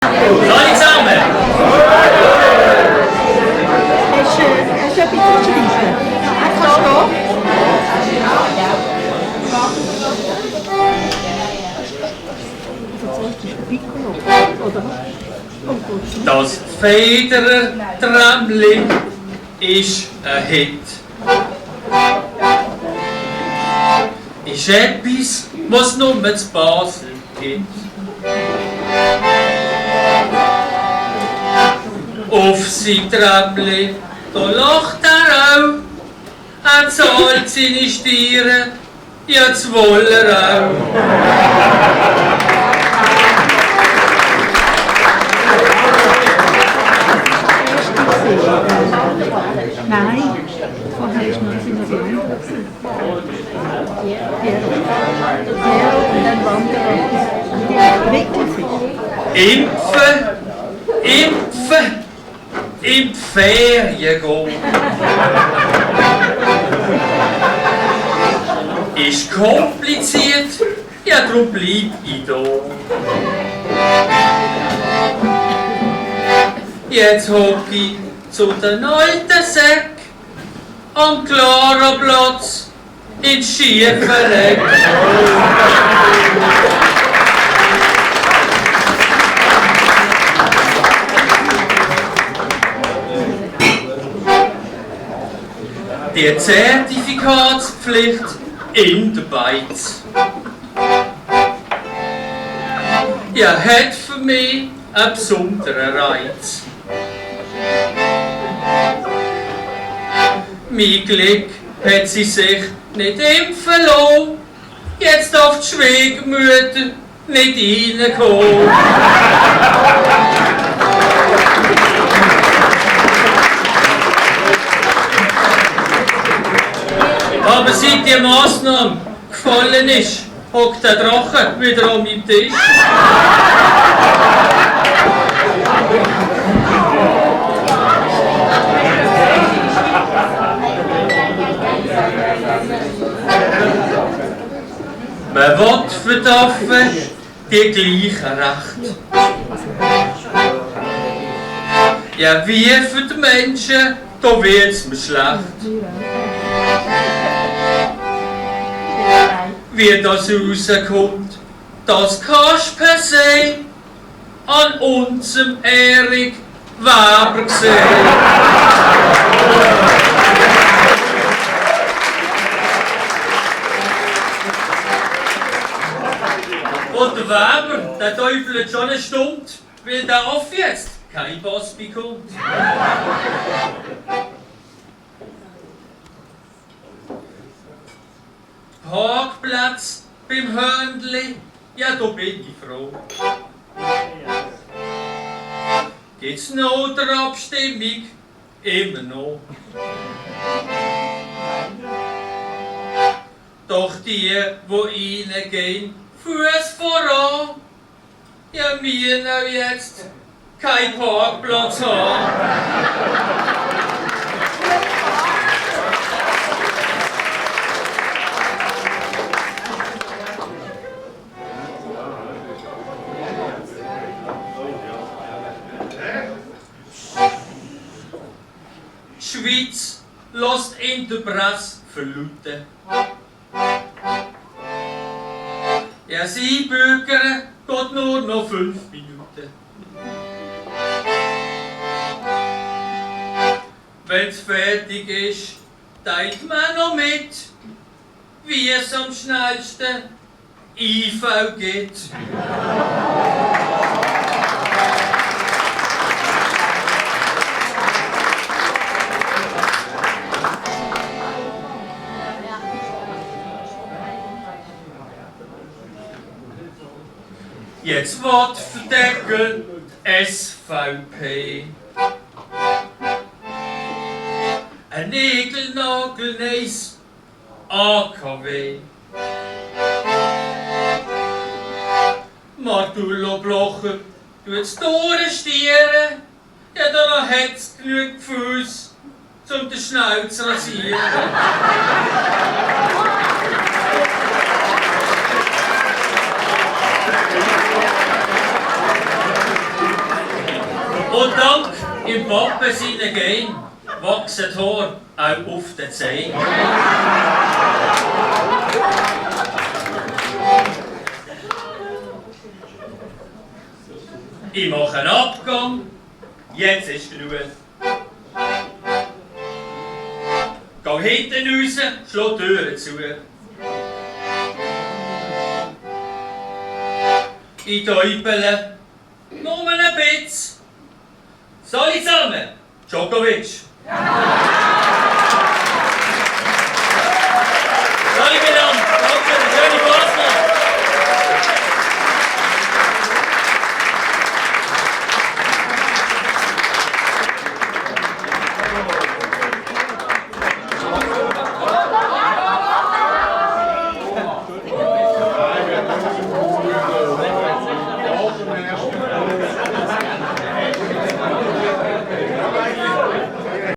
Alle zusammen! Hast du ein bisschen geschrieben? Kannst du Das Federer-Tramli ist ein Hit. Ist etwas, was nur zu Basel gibt. Auf sein Tramli, da lacht er auch, zahlt seine Stiere, ja, das will er auch. Nein, vorher ist noch seine Beine. Der und dann Wanderer. Wiggelfisch. Impfen, in die Ferien gehen. Ist kompliziert, ja, darum bleib ich da. Jetzt hock ich zu den alten Säck am klaren Platz ins schiefe Leck. Die Zertifikatspflicht in der Beiz. Ja, hat für mich einen besonderen Reiz. Mein Klick hat sie sich nicht impfen lassen, jetzt darf die Schwiegermutter nicht reinkommen. Aber seit die Massnahme gefallen ist, hockt der Drache wieder an meinem Tisch. Man will für Dafür die gleichen Rechte. Ja, wie für die Menschen, da wird's mir schlecht. Wie das rauskommt, das kannst per se an unserem Erik Weber sehen. Und der Weber, der teufelt schon eine Stunde, weil der Aff jetzt kein Pass bekommt. Parkplatz beim Hörnli, ja, da bin ich froh. Gibt's noch der Abstimmung? Immer noch. Doch die reingehen, Fuß voran, ja, wir noch jetzt keinen Parkplatz haben. Die Schweiz lässt in der Presse verlauten. Ja, sie Bürger geht nur noch 5 Minuten. Wenn's fertig ist, teilt man noch mit, wie es am schnellsten IV geht. Jetzt wird verdecken SVP. Ein Nägelnagel-Neis AKW. Martullo Blocher tut's durchstieren, ja, da hat's genug Fuß, um den Schnauz zu rasieren. Und dank im Pappen seinen Gen wachsen die Haare auch auf den Zehen. Ich mache einen Abgang, jetzt ist genug. Geh hinten raus, schlau die Türen zu. Ich täubele, nur ein bisschen. Salut zusammen, Djokovic.